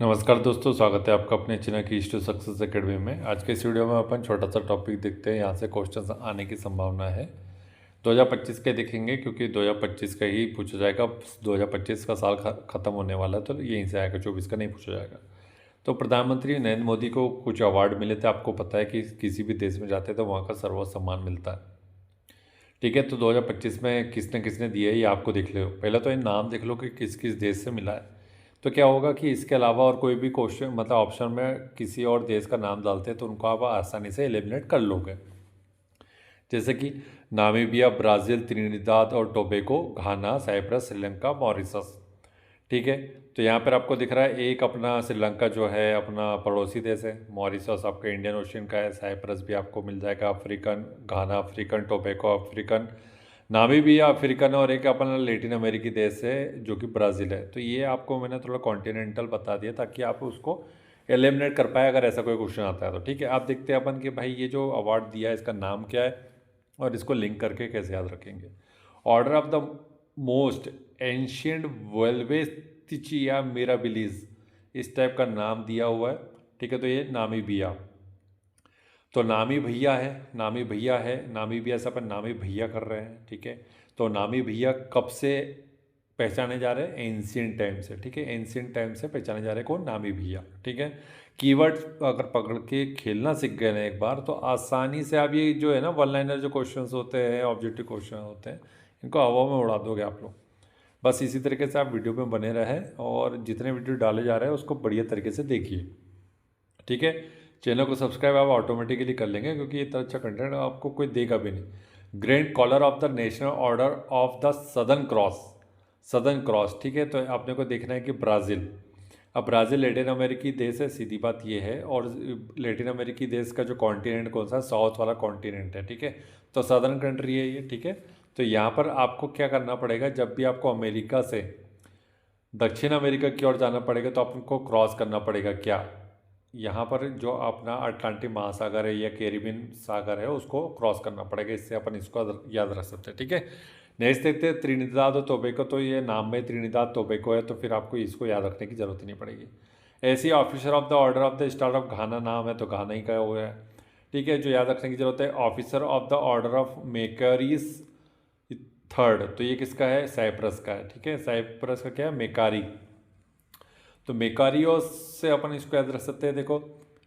नमस्कार दोस्तों, स्वागत है आपका अपने चैनल की टू सक्सेस एकेडमी में। आज के इस वीडियो में अपन छोटा सा टॉपिक देखते हैं, यहाँ से क्वेश्चन आने की संभावना है। 2025 के देखेंगे क्योंकि 2025 का ही पूछा जाएगा। 2025 का साल ख़त्म होने वाला है तो यहीं से आएगा, 24 का नहीं पूछा जाएगा। तो प्रधानमंत्री नरेंद्र मोदी को कुछ अवार्ड मिले थे। आपको पता है कि किसी भी देश में जाते हैं तो वहाँ का सर्वोच्च सम्मान मिलता है। ठीक है, तो 2025 में किसने किसने दिए ये आपको देख लो। पहले तो ये नाम देख लो कि किस किस देश से मिला है। तो क्या होगा कि इसके अलावा और कोई भी क्वेश्चन मतलब ऑप्शन में किसी और देश का नाम डालते हैं तो उनको आप आसानी से एलिमिनेट कर लोगे। जैसे कि नामीबिया, ब्राज़ील, त्रिनिदाद और टोबैगो, घाना, साइप्रस, श्रीलंका, मॉरिशस। ठीक है, तो यहाँ पर आपको दिख रहा है एक अपना श्रीलंका जो है अपना पड़ोसी देश है, मॉरिशस आपका इंडियन ओशियन का है, साइप्रस भी आपको मिल जाएगा African, Ghana African, Tobago African, Namibia African और एक अपना लेटिन अमेरिकी देश है जो कि ब्राज़ील है। तो ये आपको मैंने थोड़ा कॉन्टिनेंटल बता दिया ताकि आप उसको एलिमिनेट कर पाए अगर ऐसा कोई क्वेश्चन आता है तो। ठीक है, आप देखते हैं अपन कि भाई ये जो अवार्ड दिया है इसका नाम क्या है और इसको लिंक करके कैसे याद रखेंगे। Order of the most ancient Welwitschia mirabilis, इस टाइप का नाम दिया हुआ है। ठीक है, तो ये नामीबिया, तो नामी भैया है, नामी भैया है, नामीबिया से अपन नामी भैया कर रहे हैं। ठीक है, तो नामी भैया कब से पहचाने जा रहे हैं? एंशियंट टाइम से। ठीक है, एंशियंट टाइम से पहचाने जा रहे हैं कौन? नामी भैया। ठीक है, कीवर्ड अगर पकड़ के खेलना सीख गए ना एक बार तो आसानी से आप ये जो है ना वन लाइनर जो क्वेश्चंस होते हैं, ऑब्जेक्टिव क्वेश्चन होते हैं, इनको हवा में उड़ा दोगे आप लोग। बस इसी तरीके से आप वीडियो में बने रहें और जितने वीडियो डाले जा रहे हैं उसको बढ़िया तरीके से देखिए। ठीक है, चैनल को सब्सक्राइब आप ऑटोमेटिकली कर लेंगे क्योंकि इतना अच्छा कंटेंट आपको कोई देगा भी नहीं। Grand collar of the national order of the southern cross, southern cross. ठीक है, तो आपने को देखना है कि ब्राज़ील, अब ब्राज़ील लेटिन अमेरिकी देश है, सीधी बात ये है। और लेटिन अमेरिकी देश का जो कॉन्टिनेंट कौन सा है? साउथ वाला कॉन्टिनेंट है। ठीक है, तो सदर्न कंट्री है ये। ठीक है, तो यहाँ पर आपको क्या करना पड़ेगा, जब भी आपको अमेरिका से दक्षिण अमेरिका की ओर जाना पड़ेगा तो आपको क्रॉस करना पड़ेगा क्या? यहाँ पर जो अपना अटलांटिक महासागर है या कैरिबियन सागर है उसको क्रॉस करना पड़ेगा। इससे अपन इसको याद रख सकते हैं। ठीक है, नेक्स्ट देखते हैं त्रिनिदाद और टोबैगो। तो ये नाम में त्रिनिदाद टोबैगो है तो फिर आपको इसको याद रखने की ज़रूरत ही नहीं पड़ेगी। ऐसे ही officer of the order of the star of Ghana नाम है तो घाना ही का हुआ है। ठीक है, जो याद रखने की जरूरत है, officer of the order of Makarios third, तो ये किसका है? साइप्रस का है। ठीक है, साइप्रस का क्या है? मेकारी। तो मेकारियों से अपन इसको याद रख सकते हैं। देखो,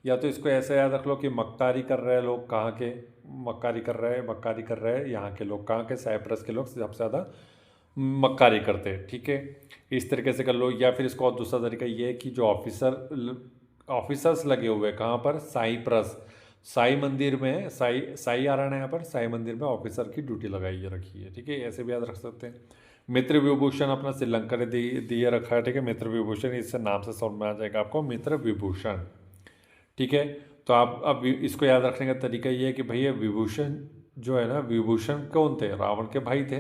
या तो इसको ऐसे याद रख लो कि मक्कारी कर रहे हैं लोग, कहाँ के? मक्कारी कर रहे हैं, मक्कारी कर रहे हैं यहाँ के लोग। कहाँ के? साइप्रस के लोग सबसे ज़्यादा मक्कारी करते हैं। ठीक है, इस तरीके से कर लो। या फिर इसको और दूसरा तरीका ये है कि जो ऑफिसर्स लगे हुए हैं कहाँ पर? साइप्रस, साई मंदिर में, साई आ रहा है यहाँ पर, साई मंदिर में ऑफिसर की ड्यूटी लगाई रखी है। ठीक है, ऐसे भी याद रख सकते हैं। मित्र विभूषण अपना श्रीलंका ने दिए रखा है। ठीक है, मित्र विभूषण, इससे नाम से समझ में आ जाएगा आपको, मित्र विभूषण। ठीक है, तो आप अब इसको याद रखने का तरीका ये है कि भैया विभूषण जो है ना, विभूषण कौन थे? रावण के भाई थे।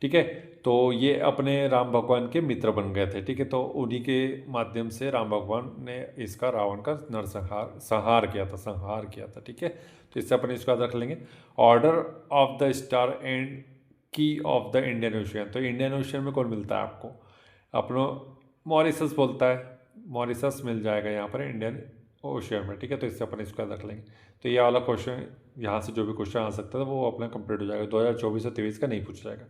ठीक है, तो ये अपने राम भगवान के मित्र बन गए थे। ठीक है, तो उन्हीं के माध्यम से राम भगवान ने इसका रावण का संहार किया था। ठीक है, तो इससे अपन इसको याद रख लेंगे। Order of the star and की ऑफ द इंडियन ओशियन, तो इंडियन ओशियन में कौन मिलता है आपको? अपना मॉरिशस बोलता है, मॉरिशस मिल जाएगा यहाँ पर इंडियन ओशियन में। ठीक है, तो इससे अपन इसको याद रख लेंगे। तो ये वाला क्वेश्चन यहाँ से जो भी क्वेश्चन आ सकता था वो अपना कंप्लीट हो जाएगा। 2024 और 23 का नहीं पूछा जाएगा।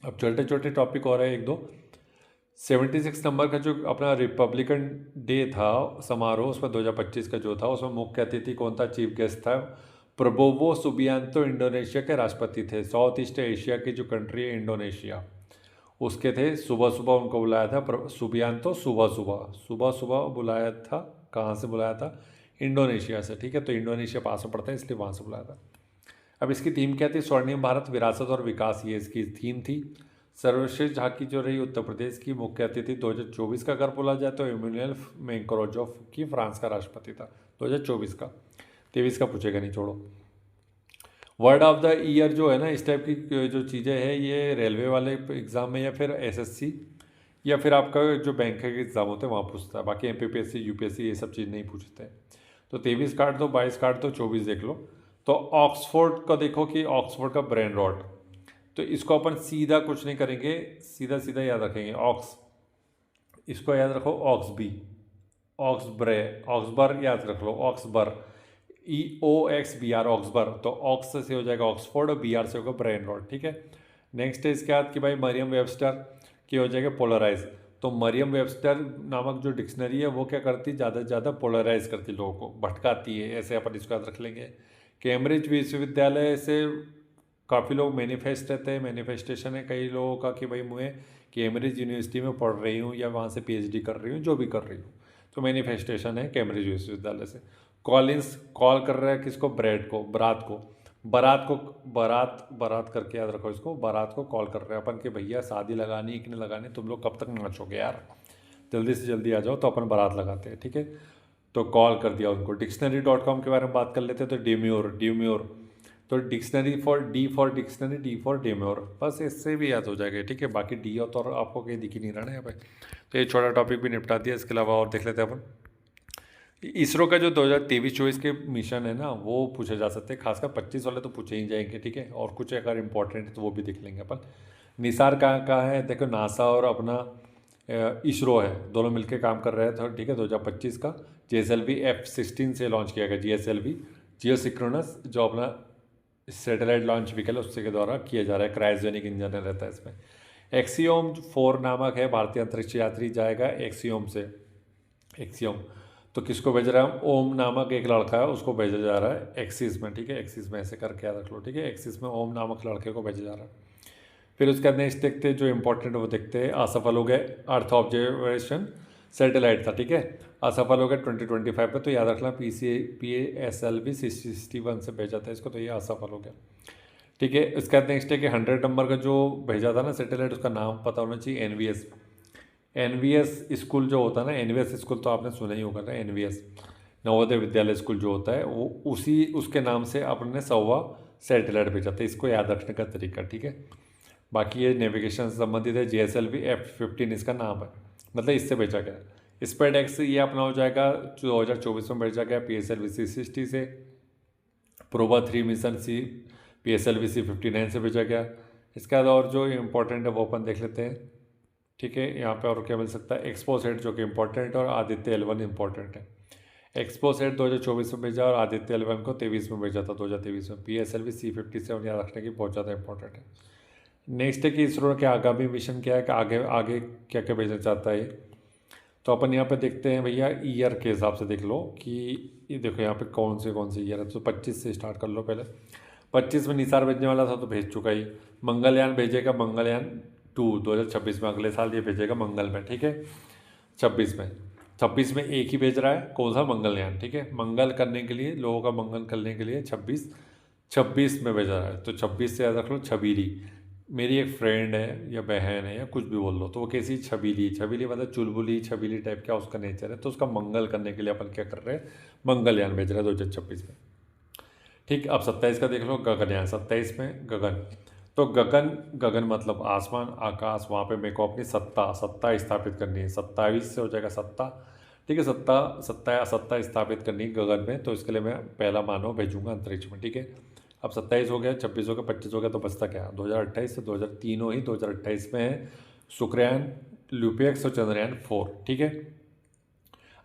अब छोटे छोटे टॉपिक और है एक दो। 76 नंबर का जो अपना रिपब्लिकन डे था समारोह, उसमें 2025 का जो था उसमें मुख्य अतिथि कौन था? चीफ गेस्ट था प्रबोवो सुबियांतो, इंडोनेशिया के राष्ट्रपति थे। साउथ ईस्ट एशिया की जो कंट्री है इंडोनेशिया, उसके थे। सुबह सुबह उनको बुलाया था सुबियांतो, सुबह सुबह बुलाया था। कहाँ से बुलाया था? इंडोनेशिया से। ठीक है, तो इंडोनेशिया पास में पड़ता है इसलिए वहाँ से बुलाया था। अब इसकी थीम क्या थी? स्वर्णिम भारत, विरासत और विकास, ये इसकी थीम थी। सर्वश्रेष्ठ झांकी जो रही उत्तर प्रदेश की, मुख्य अतिथि 2024 का अगर बोला जाए तो इमैनुएल मैक्रों जो कि फ्रांस का राष्ट्रपति था 2024 का। 23 का पूछेगा नहीं, छोड़ो। वर्ड ऑफ द ईयर जो है ना, इस टाइप की जो चीज़ें हैं ये रेलवे वाले एग्ज़ाम में या फिर एसएससी या फिर आपका जो बैंक के एग्ज़ाम होते हैं वहाँ पूछता है। बाकी एमपीपीएससी, यूपीएससी ये सब चीज़ नहीं पूछते हैं। तो 23 काट दो, 22 काट दो, 24 देख लो। तो ऑक्सफोर्ड का देखो कि ऑक्सफोर्ड का ब्रेन रॉट, तो इसको अपन सीधा कुछ नहीं करेंगे, सीधा सीधा याद रखेंगे। ऑक्स, इसको याद रखो ऑक्स बी। ऑक्सब्रे, ऑक्सबर याद रख लो, ऑक्सबर, EOXBR, ऑक्सबर। तो ऑक्स से हो जाएगा ऑक्सफोर्ड और BR से होगा ब्रेन रॉट, ठीक है। नेक्स्ट है इसके बाद कि भाई मरियम वेबस्टर की हो जाएगा पोलराइज। तो मरियम वेबस्टर नामक जो डिक्शनरी है वो क्या करती है, ज़्यादा से ज़्यादा पोलराइज करती है, लोगों को भटकाती है, ऐसे अपन इसको याद रख लेंगे। कैम्ब्रिज विश्वविद्यालय से काफ़ी लोग मैनिफेस्ट रहते हैं, मैनिफेस्टेशन है कई लोगों का कि भाई मैं कैम्ब्रिज यूनिवर्सिटी में पढ़ रही हूँ या वहाँ से PhD कर रही हूँ, जो भी कर रही हूँ, तो मैनिफेस्टेशन है कैम्ब्रिज विश्वविद्यालय से। कॉलिंस कॉल कर रहा है किसको, ब्रैड को, बरात को, बारात को, बारात बारात करके याद रखो इसको, बारात को कॉल कर रहे हैं अपन कि भैया शादी लगानी है कि नहीं लगानी, तुम लोग कब तक नाचोगे यार, जल्दी से जल्दी आ जाओ, तो अपन बारात लगाते हैं, ठीक है। तो कॉल कर दिया उनको। डिक्शनरी.com के बारे में बात कर लेते हैं। तो डेम्योर, ड्यूम्योर, तो dictionary for dictionary, D for demure, बस इससे भी याद हो जाएगा, ठीक है। बाकी डी हो तो आपको कहीं दिख ही नहीं रहा ना यहाँ पे। तो ये छोटा टॉपिक भी निपटा दिया। इसके अलावा और देख लेते हैं अपन इसरो का जो 2023-24 के मिशन है ना, वो पूछे जा सकते हैं, खासकर 25 वाले तो पूछे ही जाएंगे, ठीक है। और कुछ अगर इंपॉर्टेंट है तो वो भी देख लेंगे अपन। निसार कहाँ है, देखो नासा और अपना इसरो है, दोनों मिलकर काम कर रहे हैं, तो ठीक है। 2025 का GSLV F-16 से लॉन्च किया गया, GSLV जियो सिक्रोनस, जो अपना सैटेलाइट लॉन्च व्हीकल है उससे के द्वारा किया जा रहा है, क्रायोजेनिक इंजन रहता है इसमें। एक्सियोम 4 नामक है, भारतीय अंतरिक्ष यात्री जाएगा एक्सियोम से, एक्सियोम। तो किसको भेज रहा है हम, ओम नामक एक लड़का है, उसको भेजा जा रहा है एक्सिस में, ठीक है। एक्सिस में ऐसे करके याद रख लो, ठीक है। एक्सिस में ओम नामक लड़के को भेजा जा रहा है। फिर उसके बाद नेक्स्ट देखते हैं जो इंपॉर्टेंट वो देखते हैं। असफल हो गए, अर्थ ऑब्जर्वेशन सैटेलाइट था, ठीक है, असफल हो गया 2025 में, तो याद रखना PASLV 61 से भेजा था इसको, तो ये असफल हो गया, ठीक है। इसके बाद नेक्स्ट है कि 100 नंबर का जो भेजा था ना सैटेलाइट, उसका नाम पता होना चाहिए, NVS स्कूल जो होता है ना, NVS स्कूल तो आपने सुना ही होगा ना, NVS नवोदय विद्यालय स्कूल जो होता है, वो उसके नाम से आपने 100वां सैटेलाइट भेजा था। इसको याद रखने का तरीका, ठीक है। बाकी ये नेविगेशन से संबंधित है। GSLV F-15 इसका नाम है, मतलब इससे भेजा गया। SpaceX ये अपना हो जाएगा 2024 में भेजा गया PSLV C-60 से। प्रोबा 3 मिशन PSLV C-59 से भेजा गया। इसके बाद और जो इम्पोर्टेंट है वो अपन देख लेते हैं, ठीक है। यहाँ पे और क्या मिल सकता है, एक्सपोसेट जो कि इम्पोर्टेंट है, और आदित्य L1 इम्पोर्टेंट है। एक्सपोसेट 2024 में भेजा और आदित्य L1 को 23 में भेजा था, 2023 में। PSLV C-57 याद रखने की बहुत ज़्यादा इंपॉर्टेंट है। नेक्स्ट है कि इसरो के आगामी मिशन क्या है, कि आगे आगे क्या क्या भेजना चाहता है। तो अपन यहाँ पे देखते हैं भैया, ईयर के हिसाब से देख लो कि ये देखो यहाँ पे कौन से ईयर है। तो 25 से स्टार्ट कर लो पहले। 25 में निसार भेजने वाला था तो भेज चुका ही। मंगलयान भेजेगा, मंगलयान 2 2026 में, अगले साल ये भेजेगा मंगल में, ठीक है। 26 में एक ही भेज रहा है, कौन सा, मंगलयान, ठीक है। मंगल करने के लिए, लोगों का मंगल करने के लिए 26 में भेजा रहा है। तो 26 से याद रख लो छबीली। मेरी एक फ्रेंड है या बहन है या कुछ भी बोल लो, तो वो कैसी छबीली, छबीली मतलब चुलबुली छबीली टाइप का उसका नेचर है, तो उसका मंगल करने के लिए अपन क्या कर रहे हैं, मंगलयान भेज रहे हैं 2026 में, ठीक। अब 27 का देख लो, गगनयान, 27 में गगन। तो गगन मतलब आसमान, आकाश, वहाँ पे मेरे को अपनी सत्ता स्थापित करनी है। 27 से हो जाएगा सत्ता, ठीक है। सत्ता स्थापित करनी है गगन में, तो इसके लिए मैं पहला मानव भेजूंगा अंतरिक्ष में, ठीक है। अब 27 हो गया, 26 हो गया, 25 हो गया, तो बचता क्या, 2028 से 2003 ही 2028 में है शुक्रयान, ल्यूपेक्स और चंद्रयान 4, ठीक है।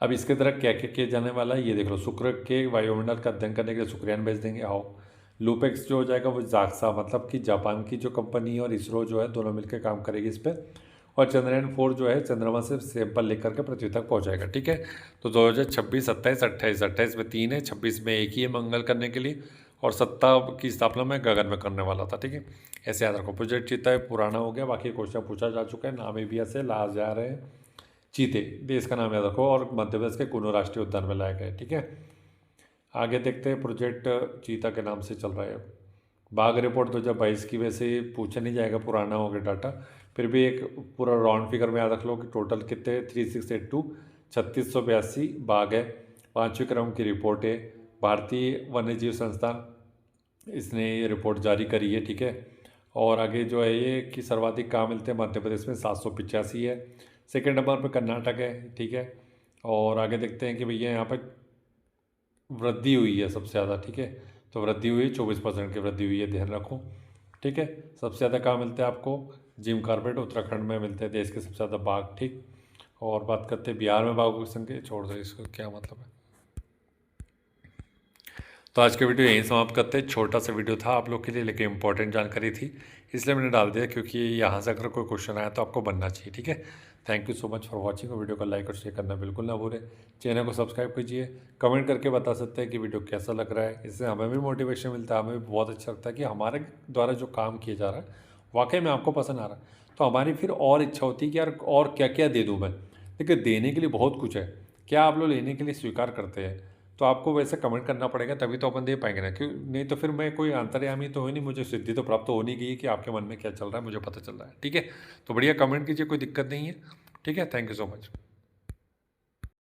अब इसके तरह क्या क्या किया जाने वाला है ये देख लो। शुक्र के वायुमंडल का अध्ययन करने के लिए शुक्रयान भेज देंगे, आओ। लूपेक्स जो हो जाएगा वो जाक्सा, मतलब कि जापान की जो कंपनी है, और इसरो जो है, दोनों मिलकर काम करेगी इस पर। और चंद्रयान 4 जो है चंद्रमा से सैंपल लेकर के पृथ्वी तक पहुंचाएगा, ठीक है। तो 2026, 27, 28, 28 में 3 है, 26 में एक ही है मंगल करने के लिए, और सत्ता की स्थापना में गगन में करने वाला था, ठीक है। ऐसे याद रखो। प्रोजेक्ट चीता है, पुराना हो गया, बाकी क्वेश्चन पूछा जा चुका है। नामीबिया से ला जा रहे हैं चीते, देश का नाम याद रखो, और मध्य प्रदेश के कुनो राष्ट्रीय उद्यान में लाया गया, ठीक है। आगे देखते हैं, प्रोजेक्ट चीता के नाम से चल रहा है। बाघ रिपोर्ट 2022 की, वैसे पूछा नहीं जाएगा, पुराना हो गया डाटा, फिर भी एक पूरा राउंड फिगर में याद रख लो कि टोटल कितने 3682 3682 बाघ है। 5वें क्रम की रिपोर्ट है, भारतीय वन्यजीव संस्थान इसने ये रिपोर्ट जारी करी है, ठीक है। और आगे जो है ये कि सर्वाधिक कहाँ मिलते हैं, मध्य प्रदेश में 785 है। सेकेंड नंबर पर कर्नाटक है, ठीक है। और आगे देखते हैं कि भैया यहाँ पर वृद्धि हुई है सबसे ज़्यादा, ठीक है। तो वृद्धि हुई 24% की वृद्धि हुई है, ध्यान रखो, ठीक है। सबसे ज़्यादा कहाँ मिलते हैं आपको, जिम कार्बेट उत्तराखंड में मिलते हैं, देश के सबसे ज़्यादा बाघ, ठीक। और बात करते हैं बिहार में बाघों की संख्या, छोड़ दो इसको, क्या मतलब है। तो आज के वीडियो यहीं समाप्त करते हैं। छोटा सा वीडियो था आप लोग के लिए, लेकिन इंपॉर्टेंट जानकारी थी इसलिए मैंने डाल दिया, क्योंकि यहाँ से अगर कोई क्वेश्चन आया तो आपको बनना चाहिए। ठीक है, thank you so much for watching. Video को लाइक और शेयर करना बिल्कुल ना भूलें। चैनल को सब्सक्राइब कीजिए, कमेंट करके बता सकते हैं कि वीडियो कैसा लग रहा है। इससे हमें भी मोटिवेशन मिलता है, हमें भी बहुत अच्छा लगता है कि हमारे द्वारा जो काम किया जा रहा है वाकई में आपको पसंद आ रहा है। तो हमारी फिर और इच्छा होती है कि यार और क्या क्या दे दूँ मैं। देखिए, देने के लिए बहुत कुछ है, क्या आप लोग लेने के लिए स्वीकार करते हैं? तो आपको वैसे कमेंट करना पड़ेगा, तभी तो अपन दे पाएंगे ना। क्यों नहीं तो फिर मैं कोई अंतर्यामी तो हो नहीं, मुझे सिद्धि तो प्राप्त हो नहीं गई है कि आपके मन में क्या चल रहा है मुझे पता चल रहा है। ठीक है, तो बढ़िया कमेंट कीजिए, कोई दिक्कत नहीं है। ठीक है, थैंक यू सो मच।